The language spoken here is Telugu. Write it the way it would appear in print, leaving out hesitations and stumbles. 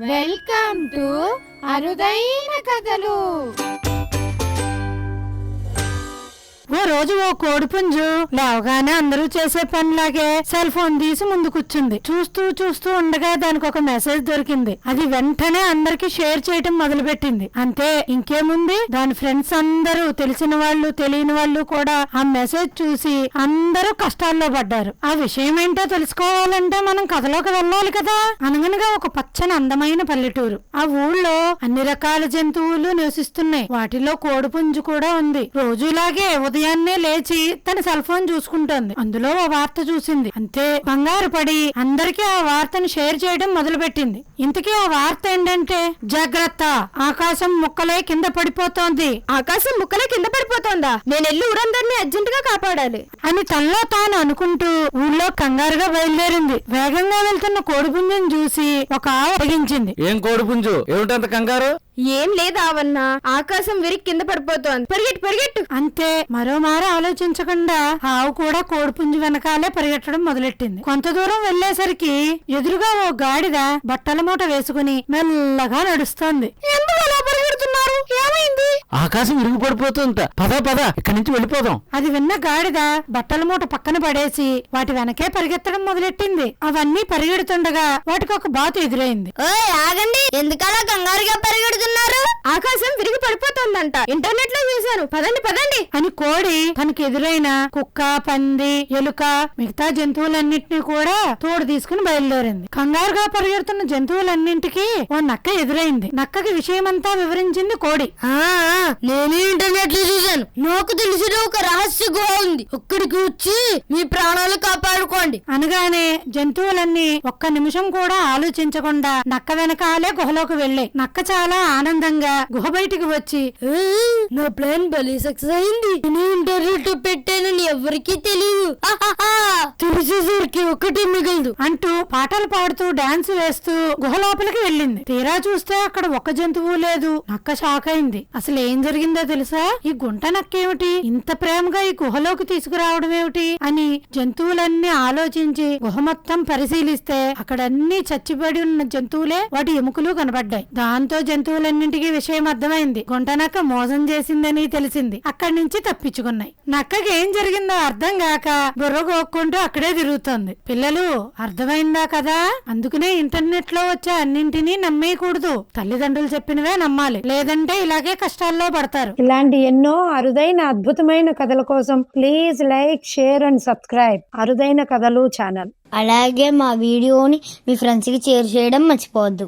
వెల్కమ్ టు అరుదైన కథలు. ఓ రోజు ఓ కోడిపుంజు లేవగానే అందరూ చేసే పనిలాగే సెల్ ఫోన్ తీసి ముందు కూర్చుంది. చూస్తూ ఉండగా దానికి ఒక మెసేజ్ దొరికింది. అది వెంటనే అందరికి షేర్ చేయటం మొదలు పెట్టింది. అంతే, ఇంకేముంది, దాని ఫ్రెండ్స్ అందరూ, తెలిసిన వాళ్ళు తెలియని వాళ్ళు కూడా ఆ మెసేజ్ చూసి అందరూ కష్టాల్లో పడ్డారు. ఆ విషయం ఏంటో తెలుసుకోవాలంటే మనం కథలోకి వెళ్ళాలి కదా. అనగనగా ఒక పచ్చని అందమైన పల్లెటూరు. ఆ ఊళ్ళో అన్ని రకాల జంతువులు నివసిస్తున్నాయి. వాటిలో కోడిపుంజు కూడా ఉంది. రోజులాగే ఉదయాన్నే లేచి తన సెల్ ఫోన్ చూసుకుంటోంది. అందులో ఓ వార్త చూసింది. అంతే, కంగారు పడి అందరికీ ఆ వార్తను షేర్ చేయడం మొదలు పెట్టింది. ఇంతకీ ఆ వార్త ఏంటంటే, జాగ్రత్త, ఆకాశం ముక్కలే కింద పడిపోతోంది. ఆకాశం ముక్కలే కింద పడిపోతోందా? నేనెళ్ళి ఊరందరినీ అర్జెంట్ గా కాపాడాలి అని తనలో తాను అనుకుంటూ ఊళ్ళో కంగారుగా బయలుదేరింది. వేగంగా వెళ్తున్న కోడిపుంజుని చూసి ఒక ఆవు అడిగించింది. ఏం కోడిపుంజు, ఏమిటంత కంగారు? ఏం లేదావన్నా, ఆకాశం విరిగి కింద పడిపోతోంది, పరిగెట్టు. అంతే, మరోమారు ఆలోచించకుండా ఆవు కూడా కోడిపుంజు వెనకాలే పరిగెట్టడం మొదలెట్టింది. కొంత దూరం వెళ్లేసరికి ఎదురుగా ఓ గాడిద బట్టల మూట వేసుకుని మెల్లగా నడుస్తోంది. ఎందుకు అలా పరిగెడుతున్నారు? ఏమైంది? ఆకాశం ఇరుగు పడిపోతుంట. పద ఇక్కడి నుంచి వెళ్ళిపోదాం. అది విన్న గాడిద బట్టల మూట పక్కన పడేసి వాటి వెనకే పరిగెత్తడం మొదలెట్టింది. అవన్నీ పరిగెడుతుండగా వాటికి ఒక బాతు ఎదురైంది. ఆగండి, ఎందుకలా కంగారుగా పరిగెడుతున్నారు? ఆకాశం విరిగి పడిపోతుందంట, ఇంటర్నెట్ లో చూశాను, పదండి అని కోడి తనకి ఎదురైన కుక్క, పంది, ఎలుక, మిగతా జంతువులన్నింటినీ కూడా తోడు తీసుకుని బయలుదేరింది. కంగారుగా పరిగెడుతున్న జంతువులన్నింటికి ఓ నక్క ఎదురైంది. నక్కకి విషయమంతా వివరించింది కోడి. నేను ఇంటర్నెట్ లో చూశాను, నాకు తెలిసిన ఒక రహస్య గుహ ఉంది, అక్కడికి వచ్చి మీ ప్రాణాలు కాపాడుకోండి అనగానే జంతువులన్నీ ఒక్క నిమిషం కూడా ఆలోచించకుండా నక్క వెనకాలే గుహలోకి వెళ్ళాయి. నక్క చాలా ఆనందంగా గుహ బయటికి వచ్చి, నా ప్లాన్ భలే సక్సెస్ అయింది, నేను ఇంటర్నెట్ పెట్టానని ఎవరికీ తెలియదు, తెలిసేసరికి ఒకటి మిగలదు అంటూ పాటలు పాడుతూ డాన్స్ వేస్తూ గుహ లోపలికి వెళ్ళింది. తీరా చూస్తే అక్కడ ఒక్క జంతువు లేదు. నక్క షాక్ అయింది. అసలు ఏం జరిగిందో తెలుసా? ఈ గుంట నక్కేమిటి ఇంత ప్రేమగా ఈ గుహలోకి తీసుకురావడం ఏమిటి అని జంతువులన్నీ ఆలోచించి గుహ మొత్తం పరిశీలిస్తే అక్కడన్నీ చచ్చిపడి ఉన్న జంతువులే, వాటి ఎముకలు కనబడ్డాయి. దాంతో జంతువులన్నింటికి విషయం అర్థమైంది. గుంట నక్క మోసం చేసిందని తెలిసింది. అక్కడి నుంచి తప్పించుకున్నాయి. నక్కకి ఏం జరిగిందో అర్థం కాక బుర్ర గోక్కుంటూ అక్కడే తిరుగుతోంది. పిల్లలు, అర్థమైందా కదా? అందుకనే ఇంటర్నెట్ లో వచ్చే అన్నింటినీ నమ్మేయకూడదు. తల్లిదండ్రులు చెప్పినవే నమ్మాలి, లేదంటే ఇలాగే కష్టాల్లో పడతారు. ఇలాంటి ఎన్నో అరుదైన అద్భుతమైన కథల కోసం please like, share and subscribe అరుదైన కథలు ఛానల్. అలాగే మా వీడియోని మీ ఫ్రెండ్స్కి షేర్ చేయడం మర్చిపోవద్దు.